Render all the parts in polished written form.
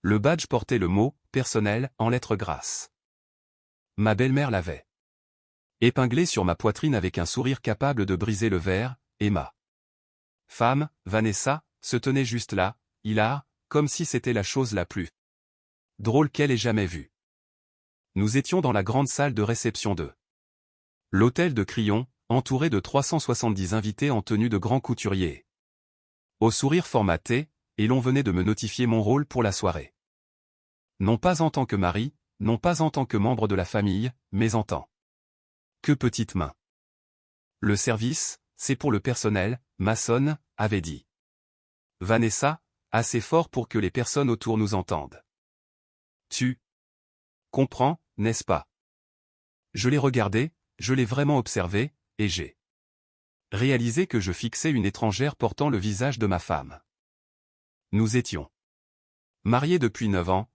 Le badge portait le mot « personnel » en lettres grasses. Ma belle-mère l'avait épinglé sur ma poitrine avec un sourire capable de briser le verre, et ma femme, Vanessa, se tenait juste là, hilar, comme si c'était la chose la plus drôle qu'elle ait jamais vue. Nous étions dans la grande salle de réception de l'hôtel de Crillon, entouré de 370 invités en tenue de grands couturiers. Au sourire formaté, et l'on venait de me notifier mon rôle pour la soirée. Non pas en tant que mari, non pas en tant que membre de la famille, mais en tant que petite main. Le service, c'est pour le personnel, maçonne, avait dit Vanessa, assez fort pour que les personnes autour nous entendent. Tu comprends, n'est-ce pas? Je l'ai regardé, je l'ai vraiment observé, et j'ai réalisé que je fixais une étrangère portant le visage de ma femme. Nous étions mariés depuis 9 ans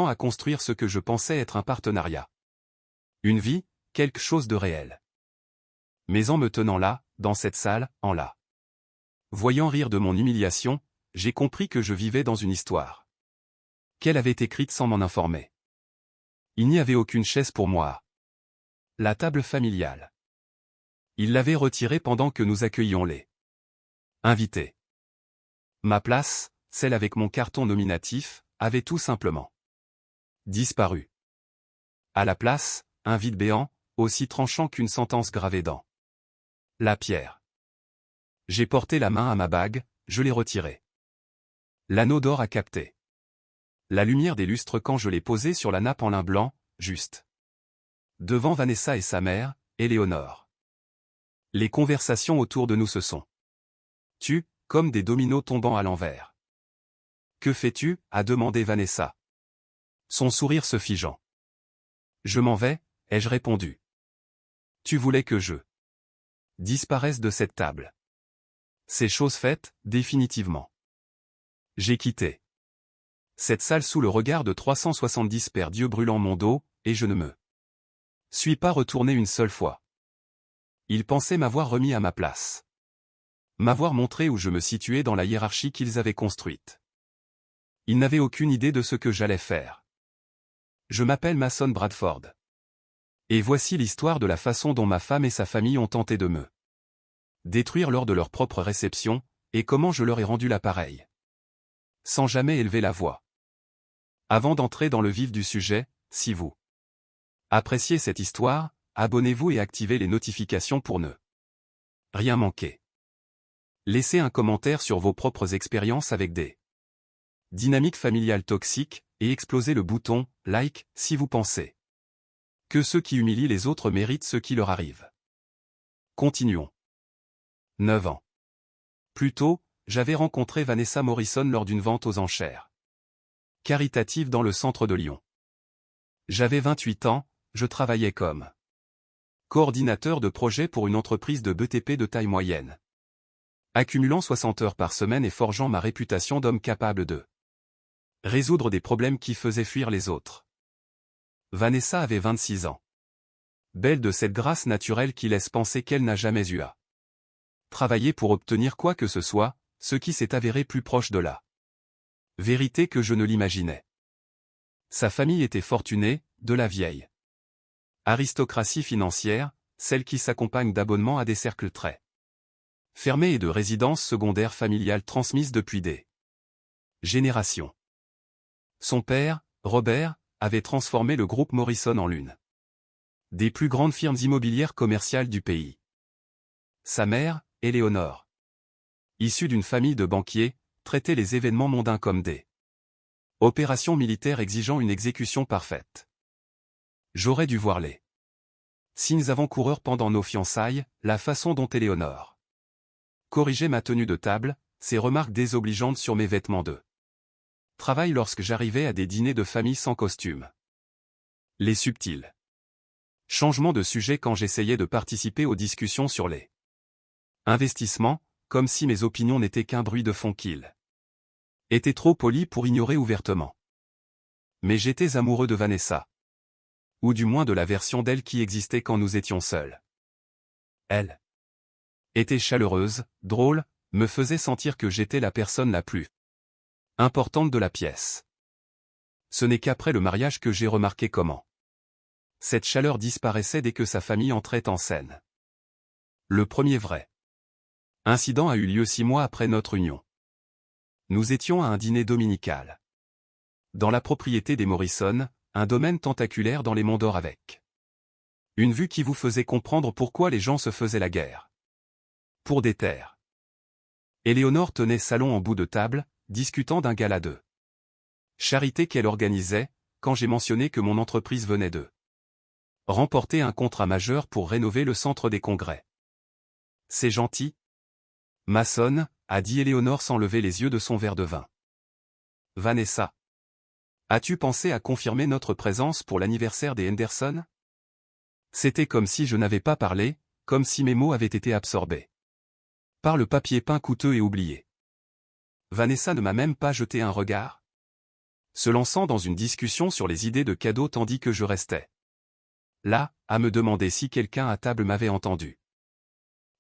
à construire ce que je pensais être un partenariat. Une vie, quelque chose de réel. Mais en me tenant là, dans cette salle, en la voyant rire de mon humiliation, j'ai compris que je vivais dans une histoire qu'elle avait écrite sans m'en informer. Il n'y avait aucune chaise pour moi à la table familiale. Il l'avait retirée pendant que nous accueillions les invités. Ma place, celle avec mon carton nominatif, avait tout simplement disparu. À la place, un vide béant, aussi tranchant qu'une sentence gravée dans la pierre. J'ai porté la main à ma bague, je l'ai retirée. L'anneau d'or a capté la lumière des lustres quand je l'ai posé sur la nappe en lin blanc, juste devant Vanessa et sa mère, Éléonore. Les conversations autour de nous se sont tues, comme des dominos tombant à l'envers. Que fais-tu? A demandé Vanessa. Son sourire se figeant. Je m'en vais, ai-je répondu. Tu voulais que je disparaisse de cette table. C'est chose faite, définitivement. J'ai quitté cette salle sous le regard de 370 paires d'yeux brûlant mon dos, et je ne me suis pas retourné une seule fois. Ils pensaient m'avoir remis à ma place. M'avoir montré où je me situais dans la hiérarchie qu'ils avaient construite. Ils n'avaient aucune idée de ce que j'allais faire. Je m'appelle Mason Bradford. Et voici l'histoire de la façon dont ma femme et sa famille ont tenté de me détruire lors de leur propre réception, et comment je leur ai rendu l'appareil. Sans jamais élever la voix. Avant d'entrer dans le vif du sujet, si vous appréciez cette histoire, abonnez-vous et activez les notifications pour ne rien manquer. Laissez un commentaire sur vos propres expériences avec des dynamiques familiales toxiques, et explosez le bouton « like » si vous pensez que ceux qui humilient les autres méritent ce qui leur arrive. Continuons. 9 ans plus tôt, j'avais rencontré Vanessa Morrison lors d'une vente aux enchères caritative dans le centre de Lyon. J'avais 28 ans, je travaillais comme coordinateur de projet pour une entreprise de BTP de taille moyenne. Accumulant 60 heures par semaine et forgeant ma réputation d'homme capable de résoudre des problèmes qui faisaient fuir les autres. Vanessa avait 26 ans. Belle de cette grâce naturelle qui laisse penser qu'elle n'a jamais eu à travailler pour obtenir quoi que ce soit, ce qui s'est avéré plus proche de la vérité que je ne l'imaginais. Sa famille était fortunée, de la vieille aristocratie financière, celle qui s'accompagne d'abonnements à des cercles très fermés et de résidences secondaires familiales transmises depuis des générations. Son père, Robert, avait transformé le groupe Morrison en l'une des plus grandes firmes immobilières commerciales du pays. Sa mère, Éléonore, issue d'une famille de banquiers, traitait les événements mondains comme des opérations militaires exigeant une exécution parfaite. J'aurais dû voir les signes avant-coureurs pendant nos fiançailles, la façon dont Éléonore corrigeait ma tenue de table, ses remarques désobligeantes sur mes vêtements de travail lorsque j'arrivais à des dîners de famille sans costume. Les subtils changements de sujet quand j'essayais de participer aux discussions sur les investissements, comme si mes opinions n'étaient qu'un bruit de fond qu'il était trop poli pour ignorer ouvertement. Mais j'étais amoureux de Vanessa. Ou du moins de la version d'elle qui existait quand nous étions seuls. Elle était chaleureuse, drôle, me faisait sentir que j'étais la personne la plus importante de la pièce. Ce n'est qu'après le mariage que j'ai remarqué comment cette chaleur disparaissait dès que sa famille entrait en scène. Le premier vrai incident a eu lieu 6 mois après notre union. Nous étions à un dîner dominical. Dans la propriété des Morrison, un domaine tentaculaire dans les Monts d'Or avec une vue qui vous faisait comprendre pourquoi les gens se faisaient la guerre. Pour des terres. Éléonore tenait salon en bout de table, discutant d'un gala de charité qu'elle organisait, quand j'ai mentionné que mon entreprise venait de remporter un contrat majeur pour rénover le centre des congrès. C'est gentil. Mason, a dit Éléonore sans lever les yeux de son verre de vin. Vanessa. As-tu pensé à confirmer notre présence pour l'anniversaire des Henderson? C'était comme si je n'avais pas parlé, comme si mes mots avaient été absorbés par le papier peint coûteux et oublié. Vanessa ne m'a même pas jeté un regard, se lançant dans une discussion sur les idées de cadeaux tandis que je restais là, à me demander si quelqu'un à table m'avait entendu.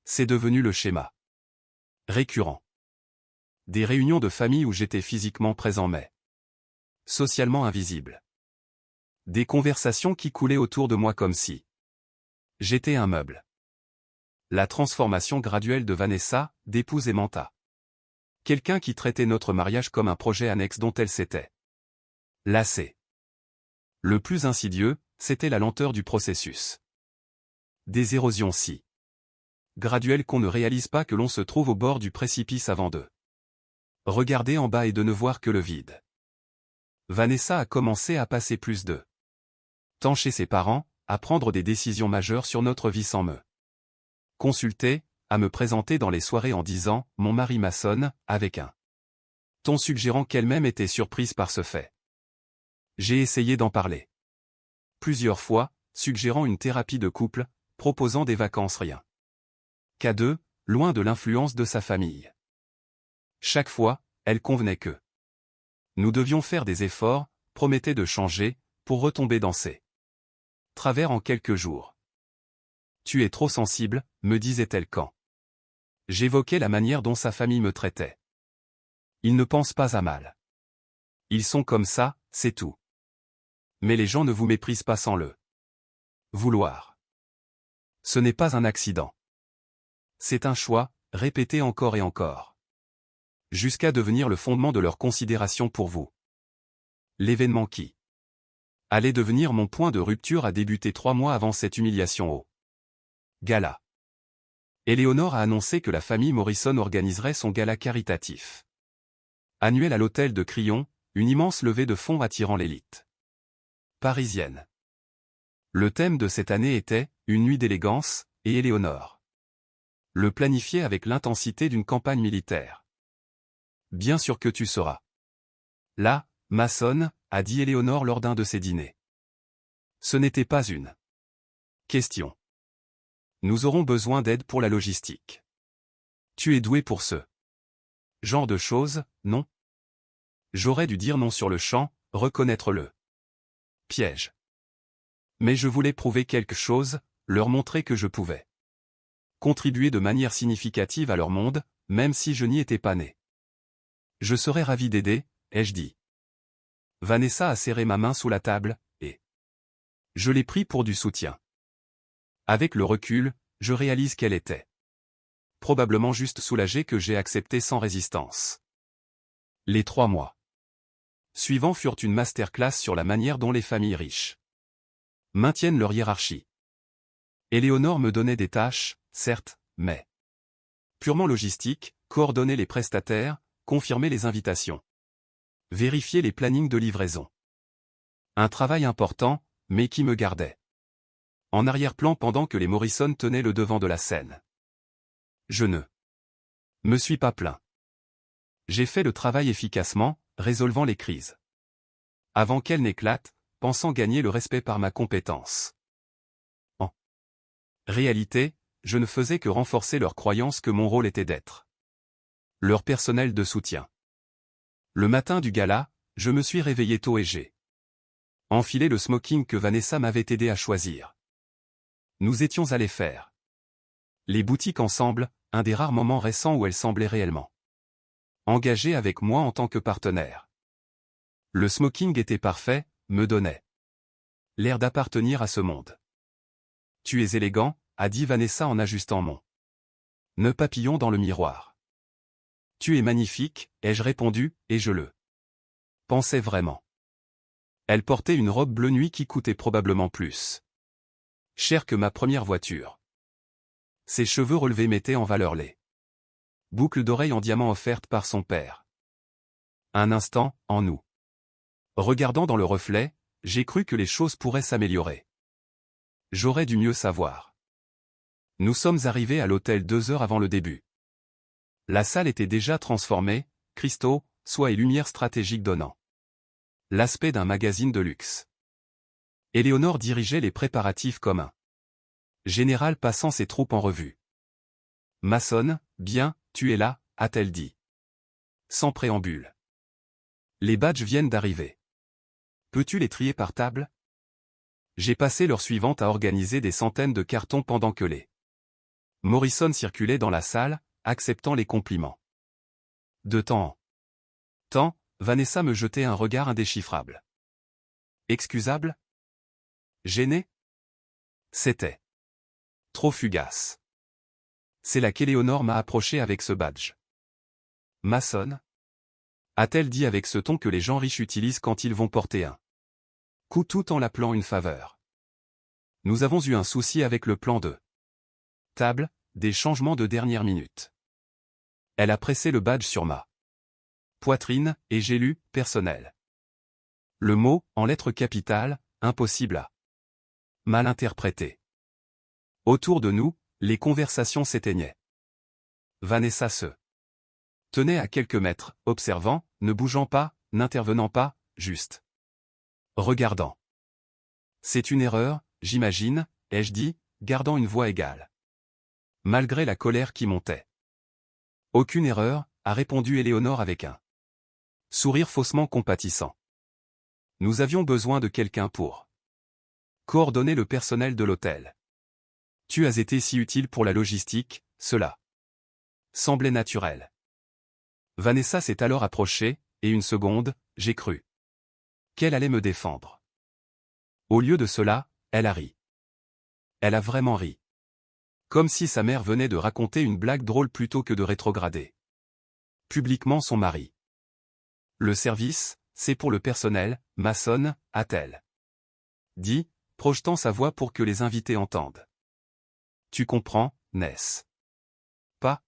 C'est devenu le schéma récurrent des réunions de famille où j'étais physiquement présent mais socialement invisible. Des conversations qui coulaient autour de moi comme si j'étais un meuble. La transformation graduelle de Vanessa, d'épouse aimanta. Quelqu'un qui traitait notre mariage comme un projet annexe dont elle s'était lassée. Le plus insidieux, c'était la lenteur du processus. Des érosions si graduelles qu'on ne réalise pas que l'on se trouve au bord du précipice avant de regarder en bas et de ne voir que le vide. Vanessa a commencé à passer plus de temps chez ses parents, à prendre des décisions majeures sur notre vie sans me consulter, à me présenter dans les soirées en disant « Mon mari Mason » avec un ton suggérant qu'elle-même était surprise par ce fait. J'ai essayé d'en parler plusieurs fois, suggérant une thérapie de couple, proposant des vacances rien qu'à deux, loin de l'influence de sa famille. Chaque fois, elle convenait que nous devions faire des efforts, promettait de changer, pour retomber dans ses travers en quelques jours. Tu es trop sensible, me disait-elle quand j'évoquais la manière dont sa famille me traitait. Ils ne pensent pas à mal. Ils sont comme ça, c'est tout. Mais les gens ne vous méprisent pas sans le vouloir. Ce n'est pas un accident. C'est un choix, répété encore et encore. Jusqu'à devenir le fondement de leur considération pour vous. L'événement qui allait devenir mon point de rupture a débuté 3 mois avant cette humiliation au gala. Éléonore a annoncé que la famille Morrison organiserait son gala caritatif annuel à l'hôtel de Crillon, une immense levée de fonds attirant l'élite parisienne. Le thème de cette année était « Une nuit d'élégance » et Éléonore le planifiait avec l'intensité d'une campagne militaire. Bien sûr que tu seras là, Mason, a dit Éléonore lors d'un de ses dîners. Ce n'était pas une question. Nous aurons besoin d'aide pour la logistique. Tu es doué pour ce genre de choses, non? J'aurais dû dire non sur le champ, reconnaître le piège. Mais je voulais prouver quelque chose, leur montrer que je pouvais contribuer de manière significative à leur monde, même si je n'y étais pas né. Je serais ravi d'aider, ai-je dit. Vanessa a serré ma main sous la table, et je l'ai pris pour du soutien. Avec le recul, je réalise qu'elle était probablement juste soulagée que j'ai accepté sans résistance. Les 3 mois suivants furent une masterclass sur la manière dont les familles riches maintiennent leur hiérarchie. Éléonore me donnait des tâches, certes, mais purement logistiques, coordonner les prestataires, confirmer les invitations, vérifier les plannings de livraison. Un travail important, mais qui me gardait en arrière-plan pendant que les Morrison tenaient le devant de la scène. Je ne me suis pas plaint. J'ai fait le travail efficacement, résolvant les crises avant qu'elles n'éclatent, pensant gagner le respect par ma compétence. En réalité, je ne faisais que renforcer leur croyance que mon rôle était d'être leur personnel de soutien. Le matin du gala, je me suis réveillé tôt et j'ai enfilé le smoking que Vanessa m'avait aidé à choisir. Nous étions allés faire les boutiques ensemble, un des rares moments récents où elle semblait réellement engagée avec moi en tant que partenaire. Le smoking était parfait, me donnait l'air d'appartenir à ce monde. Tu es élégant, a dit Vanessa en ajustant mon nœud papillon dans le miroir. Tu es magnifique, ai-je répondu, et je le pensais vraiment. Elle portait une robe bleu nuit qui coûtait probablement plus cher que ma première voiture. Ses cheveux relevés mettaient en valeur les boucles d'oreilles en diamant offertes par son père. Un instant, en nous regardant dans le reflet, j'ai cru que les choses pourraient s'améliorer. J'aurais dû mieux savoir. Nous sommes arrivés à l'hôtel 2 heures avant le début. La salle était déjà transformée, cristaux, soie et lumière stratégique donnant l'aspect d'un magazine de luxe. Éléonore dirigeait les préparatifs comme un général passant ses troupes en revue. Mason, bien, tu es là, a-t-elle dit. Sans préambule. Les badges viennent d'arriver. Peux-tu les trier par table? J'ai passé l'heure suivante à organiser des centaines de cartons pendant que les Morrison circulait dans la salle, acceptant les compliments. De temps en temps, Vanessa me jetait un regard indéchiffrable. Excusable? Gêné? C'était trop fugace. C'est là qu'Éléonore m'a approché avec ce badge. Mason? A-t-elle dit avec ce ton que les gens riches utilisent quand ils vont porter un coup tout en l'appelant une faveur. Nous avons eu un souci avec le plan de table, des changements de dernière minute. Elle a pressé le badge sur ma poitrine, et j'ai lu « personnel ». Le mot, en lettres capitales, impossible à mal interpréter. Autour de nous, les conversations s'éteignaient. Vanessa se tenait à quelques mètres, observant, ne bougeant pas, n'intervenant pas, juste regardant. C'est une erreur, j'imagine, ai-je dit, gardant une voix égale. Malgré la colère qui montait. Aucune erreur, a répondu Éléonore avec un sourire faussement compatissant. Nous avions besoin de quelqu'un pour coordonner le personnel de l'hôtel. Tu as été si utile pour la logistique, cela semblait naturel. Vanessa s'est alors approchée, et une seconde, j'ai cru qu'elle allait me défendre. Au lieu de cela, elle a ri. Elle a vraiment ri. Comme si sa mère venait de raconter une blague drôle plutôt que de rétrograder publiquement son mari. Le service, c'est pour le personnel, Mason, a-t-elle dit, projetant sa voix pour que les invités entendent. Tu comprends, n'est-ce pas?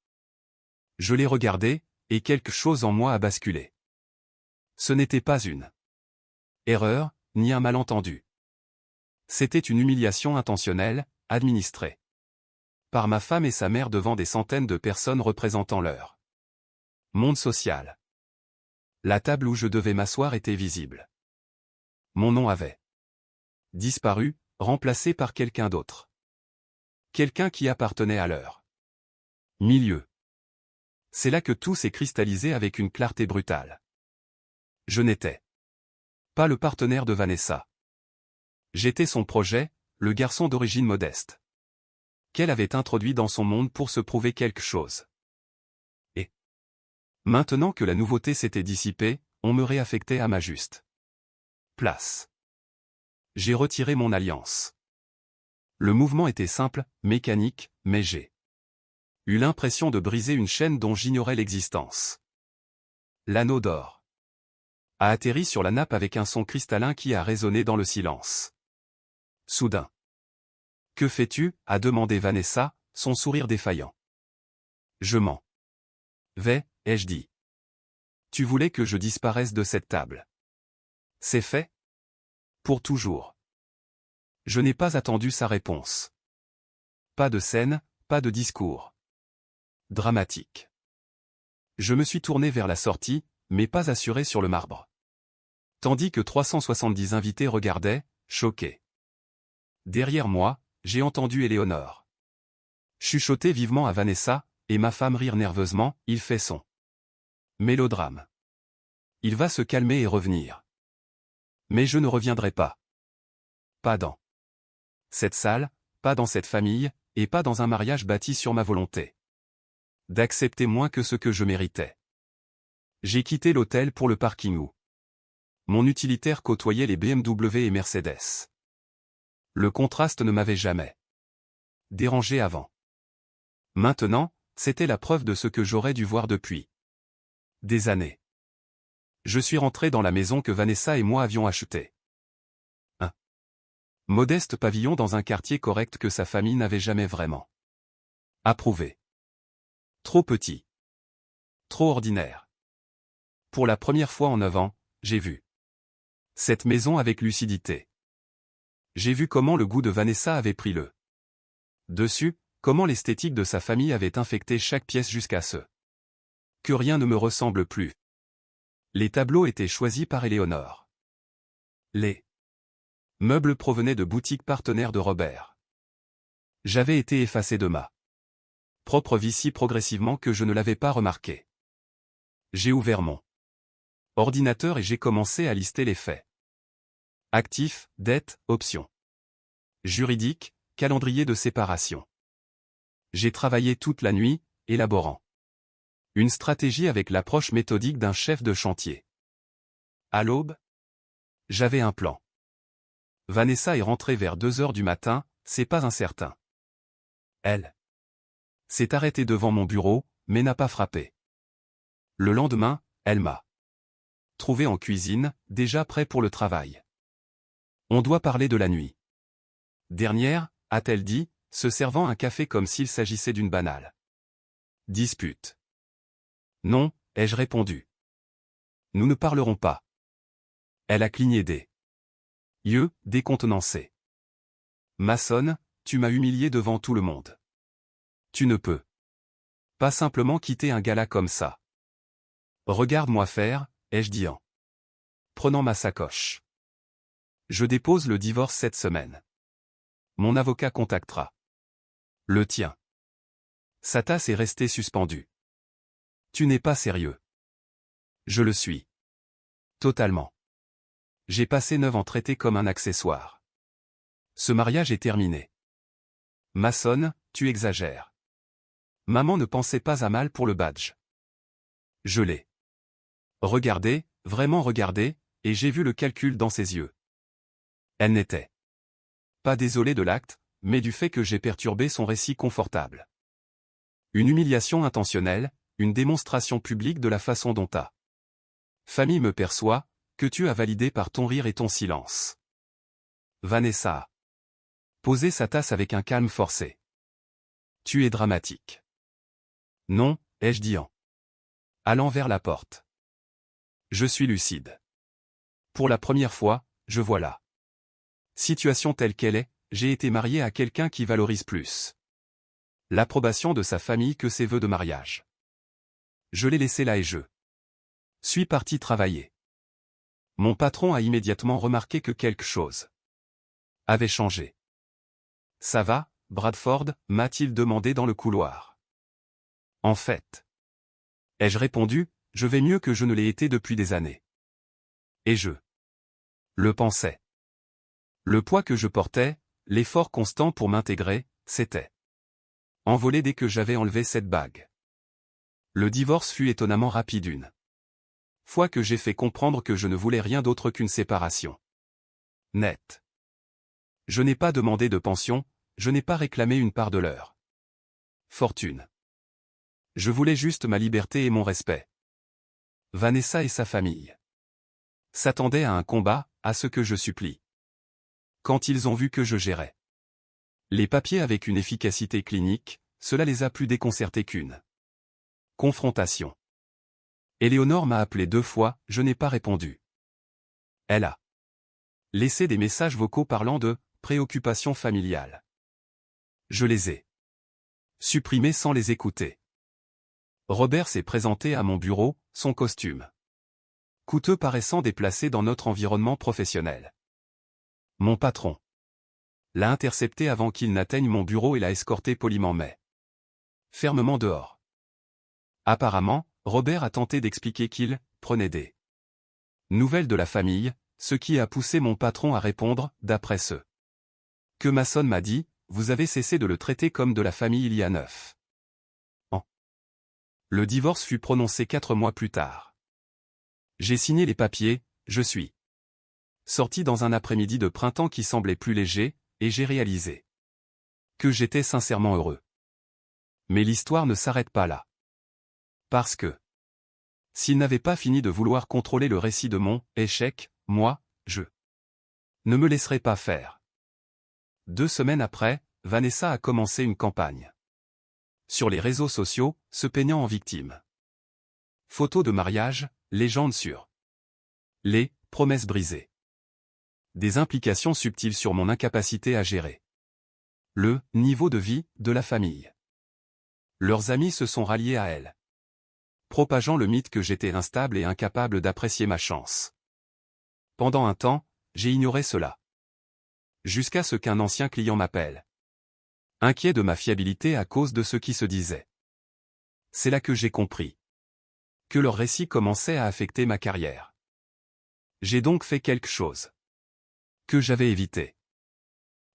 Je l'ai regardé, et quelque chose en moi a basculé. Ce n'était pas une erreur, ni un malentendu. C'était une humiliation intentionnelle, administrée par ma femme et sa mère devant des centaines de personnes représentant leur monde social. La table où je devais m'asseoir était visible. Mon nom avait disparu, remplacé par quelqu'un d'autre. Quelqu'un qui appartenait à leur milieu. C'est là que tout s'est cristallisé avec une clarté brutale. Je n'étais pas le partenaire de Vanessa. J'étais son projet, le garçon d'origine modeste qu'elle avait introduit dans son monde pour se prouver quelque chose. Et maintenant que la nouveauté s'était dissipée, on me réaffectait à ma juste place. J'ai retiré mon alliance. Le mouvement était simple, mécanique, mais j'ai eu l'impression de briser une chaîne dont j'ignorais l'existence. L'anneau d'or a atterri sur la nappe avec un son cristallin qui a résonné dans le silence. Soudain. Que fais-tu? A demandé Vanessa, son sourire défaillant. Je m'en vais, ai-je dit. Tu voulais que je disparaisse de cette table. C'est fait? Pour toujours. Je n'ai pas attendu sa réponse. Pas de scène, pas de discours dramatique. Je me suis tourné vers la sortie, mais pas assuré sur le marbre. Tandis que 370 invités regardaient, choqués. Derrière moi, j'ai entendu Éléonore chuchoter vivement à Vanessa, et ma femme rire nerveusement, il fait son mélodrame. Il va se calmer et revenir. Mais je ne reviendrai pas. Pas dans cette salle, pas dans cette famille, et pas dans un mariage bâti sur ma volonté d'accepter moins que ce que je méritais. J'ai quitté l'hôtel pour le parking où Mon utilitaire côtoyait les BMW et Mercedes. Le contraste ne m'avait jamais dérangé avant. Maintenant, c'était la preuve de ce que j'aurais dû voir depuis des années. Je suis rentré dans la maison que Vanessa et moi avions achetée. Un modeste pavillon dans un quartier correct que sa famille n'avait jamais vraiment approuvé. Trop petit. Trop ordinaire. Pour la première fois en 9 ans, j'ai vu cette maison avec lucidité. J'ai vu comment le goût de Vanessa avait pris le dessus, comment l'esthétique de sa famille avait infecté chaque pièce jusqu'à ce que rien ne me ressemble plus. Les tableaux étaient choisis par Éléonore. Les meubles provenaient de boutiques partenaires de Robert. J'avais été effacé de ma propre vie si progressivement que je ne l'avais pas remarqué. J'ai ouvert mon ordinateur et j'ai commencé à lister les faits. Actifs, dettes, options. Juridiques, calendrier de séparation. J'ai travaillé toute la nuit, élaborant une stratégie avec l'approche méthodique d'un chef de chantier. À l'aube, j'avais un plan. Vanessa est rentrée vers 2 heures du matin, c'est pas incertain. Elle s'est arrêtée devant mon bureau, mais n'a pas frappé. Le lendemain, elle m'a trouvé en cuisine, déjà prêt pour le travail. On doit parler de la nuit dernière, a-t-elle dit, se servant un café comme s'il s'agissait d'une banale dispute. Non, ai-je répondu. Nous ne parlerons pas. Elle a cligné des yeux, décontenancée. Maçonne, tu m'as humilié devant tout le monde. Tu ne peux pas simplement quitter un gala comme ça. Regarde-moi faire, ai-je dit en prenant ma sacoche. Je dépose le divorce cette semaine. Mon avocat contactera le tien. Sa tasse est restée suspendue. Tu n'es pas sérieux. Je le suis. Totalement. J'ai passé 9 ans traité comme un accessoire. Ce mariage est terminé. Maçonne, tu exagères. Maman ne pensait pas à mal pour le badge. Je l'ai regardé, vraiment regardé, et j'ai vu le calcul dans ses yeux. Elle n'était pas désolée de l'acte, mais du fait que j'ai perturbé son récit confortable. Une humiliation intentionnelle, une démonstration publique de la façon dont ta famille me perçoit, que tu as validé par ton rire et ton silence. Vanessa a posé sa tasse avec un calme forcé. Tu es dramatique. Non, ai-je dit en allant vers la porte. Je suis lucide. Pour la première fois, je vois la situation telle qu'elle est, j'ai été marié à quelqu'un qui valorise plus l'approbation de sa famille que ses vœux de mariage. Je l'ai laissé là et je suis parti travailler. Mon patron a immédiatement remarqué que quelque chose avait changé. Ça va, Bradford, m'a-t-il demandé dans le couloir. En fait, ai-je répondu, je vais mieux que je ne l'ai été depuis des années. Et je le pensais. Le poids que je portais, l'effort constant pour m'intégrer, s'était envolé dès que j'avais enlevé cette bague. Le divorce fut étonnamment rapide une fois que j'ai fait comprendre que je ne voulais rien d'autre qu'une séparation nette. Je n'ai pas demandé de pension, je n'ai pas réclamé une part de leur fortune. Je voulais juste ma liberté et mon respect. Vanessa et sa famille s'attendaient à un combat, à ce que je supplie. Quand ils ont vu que je gérais les papiers avec une efficacité clinique, cela les a plus déconcertés qu'une confrontation. Éléonore m'a appelé 2 fois, je n'ai pas répondu. Elle a laissé des messages vocaux parlant de préoccupations familiales. Je les ai supprimés sans les écouter. Robert s'est présenté à mon bureau, son costume coûteux paraissant déplacé dans notre environnement professionnel. Mon patron l'a intercepté avant qu'il n'atteigne mon bureau et l'a escorté poliment mais fermement dehors. Apparemment, Robert a tenté d'expliquer qu'il prenait des nouvelles de la famille, ce qui a poussé mon patron à répondre, d'après ce que Mason m'a dit, vous avez cessé de le traiter comme de la famille il y a 9 ans. Le divorce fut prononcé 4 mois plus tard. J'ai signé les papiers, je suis Sorti dans un après-midi de printemps qui semblait plus léger, et j'ai réalisé que j'étais sincèrement heureux. Mais l'histoire ne s'arrête pas là. Parce que s'il n'avait pas fini de vouloir contrôler le récit de mon échec, moi, je ne me laisserai pas faire. 2 semaines après, Vanessa a commencé une campagne sur les réseaux sociaux, se peignant en victime. Photos de mariage, légendes sur les promesses brisées. Des implications subtiles sur mon incapacité à gérer le niveau de vie de la famille. Leurs amis se sont ralliés à elle, propageant le mythe que j'étais instable et incapable d'apprécier ma chance. Pendant un temps, j'ai ignoré cela. Jusqu'à ce qu'un ancien client m'appelle, inquiet de ma fiabilité à cause de ce qui se disait. C'est là que j'ai compris que leur récit commençait à affecter ma carrière. J'ai donc fait quelque chose que j'avais évité.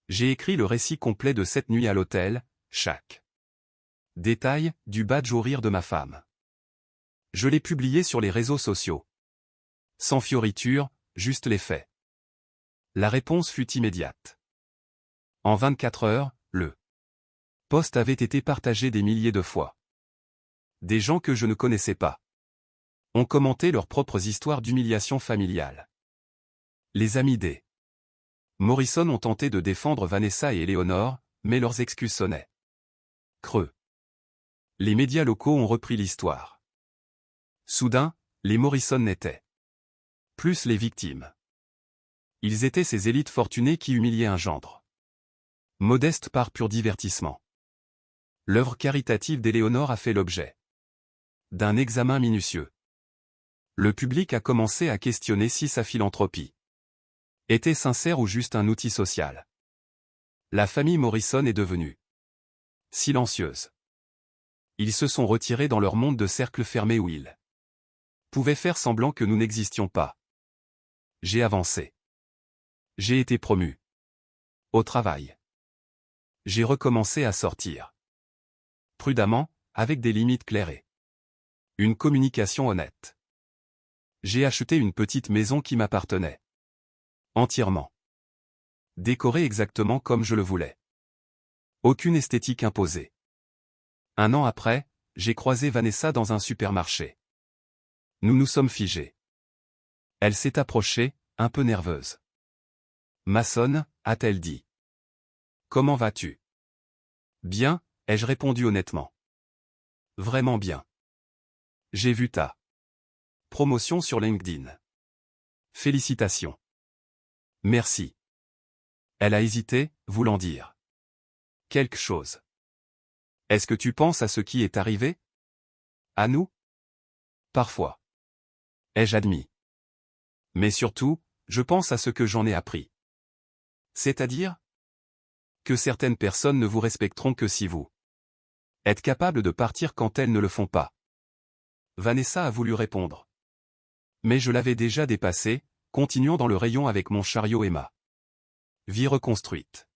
J'ai écrit le récit complet de cette nuit à l'hôtel, chaque détail, du badge au rire de ma femme. Je l'ai publié sur les réseaux sociaux. Sans fioriture, juste les faits. La réponse fut immédiate. En 24 heures, le post avait été partagé des milliers de fois. Des gens que je ne connaissais pas ont commenté leurs propres histoires d'humiliation familiale. Les amis des Morrison ont tenté de défendre Vanessa et Eleanor, mais leurs excuses sonnaient creux. Les médias locaux ont repris l'histoire. Soudain, les Morrison n'étaient plus les victimes. Ils étaient ces élites fortunées qui humiliaient un gendre modeste par pur divertissement. L'œuvre caritative d'Eleanor a fait l'objet d'un examen minutieux. Le public a commencé à questionner si sa philanthropie était sincère ou juste un outil social. La famille Morrison est devenue silencieuse. Ils se sont retirés dans leur monde de cercle fermé où ils pouvaient faire semblant que nous n'existions pas. J'ai avancé. J'ai été promu au travail. J'ai recommencé à sortir prudemment, avec des limites claires et une communication honnête. J'ai acheté une petite maison qui m'appartenait entièrement. Décorée exactement comme je le voulais. Aucune esthétique imposée. 1 an après, j'ai croisé Vanessa dans un supermarché. Nous nous sommes figés. Elle s'est approchée, un peu nerveuse. Mason, a-t-elle dit. Comment vas-tu? Bien, ai-je répondu honnêtement. Vraiment bien. J'ai vu ta promotion sur LinkedIn. Félicitations. Merci. Elle a hésité, voulant dire quelque chose. Est-ce que tu penses à ce qui est arrivé? À nous? Parfois. Ai-je admis. Mais surtout, je pense à ce que j'en ai appris. C'est-à-dire? Que certaines personnes ne vous respecteront que si vous êtes capable de partir quand elles ne le font pas. Vanessa a voulu répondre. Mais je l'avais déjà dépassé, continuant dans le rayon avec mon chariot et ma vie reconstruite.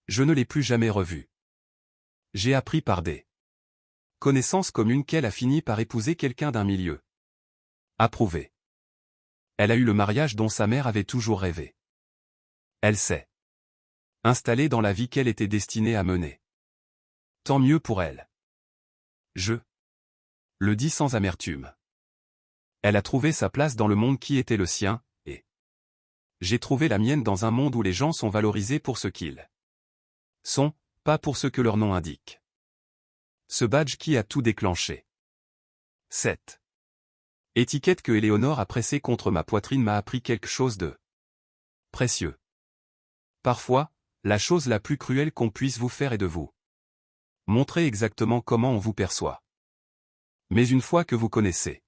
Je ne l'ai plus jamais revue. J'ai appris par des connaissances communes qu'elle a fini par épouser quelqu'un d'un milieu approuvé. Elle a eu le mariage dont sa mère avait toujours rêvé. Elle s'est installée dans la vie qu'elle était destinée à mener. Tant mieux pour elle. Je le dis sans amertume. Elle a trouvé sa place dans le monde qui était le sien, et j'ai trouvé la mienne dans un monde où les gens sont valorisés pour ce qu'ils sont, pas pour ce que leur nom indique. Ce badge qui a tout déclenché. 7. Étiquette que Eleanor a pressée contre ma poitrine m'a appris quelque chose de précieux. Parfois, la chose la plus cruelle qu'on puisse vous faire est de vous montrer exactement comment on vous perçoit. Mais une fois que vous connaissez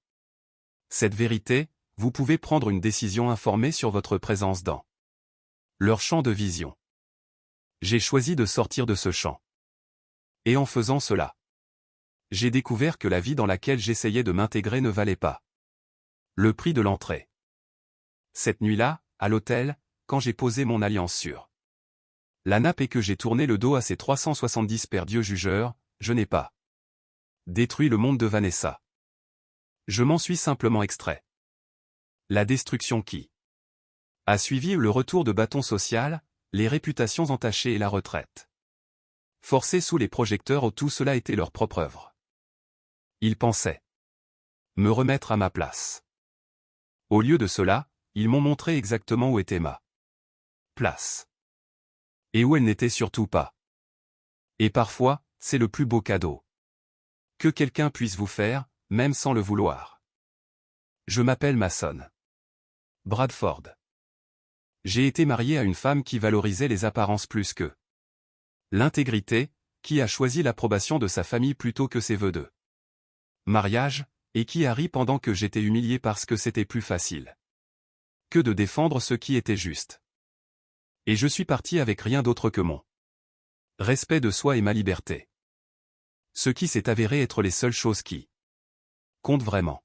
cette vérité, vous pouvez prendre une décision informée sur votre présence dans leur champ de vision. J'ai choisi de sortir de ce champ. Et en faisant cela, j'ai découvert que la vie dans laquelle j'essayais de m'intégrer ne valait pas le prix de l'entrée. Cette nuit-là, à l'hôtel, quand j'ai posé mon alliance sur la nappe et que j'ai tourné le dos à ces 370 pères Dieu jugeurs, je n'ai pas détruit le monde de Vanessa. Je m'en suis simplement extrait. La destruction qui A suivi le retour de bâton social, les réputations entachées et la retraite. Forcés sous les projecteurs où tout cela était leur propre œuvre. Ils pensaient me remettre à ma place. Au lieu de cela, ils m'ont montré exactement où était ma place. Et où elle n'était surtout pas. Et parfois, c'est le plus beau cadeau que quelqu'un puisse vous faire, même sans le vouloir. Je m'appelle Mason Bradford. J'ai été marié à une femme qui valorisait les apparences plus que l'intégrité, qui a choisi l'approbation de sa famille plutôt que ses vœux de mariage, et qui a ri pendant que j'étais humilié parce que c'était plus facile que de défendre ce qui était juste. Et je suis parti avec rien d'autre que mon respect de soi et ma liberté. Ce qui s'est avéré être les seules choses qui comptent vraiment.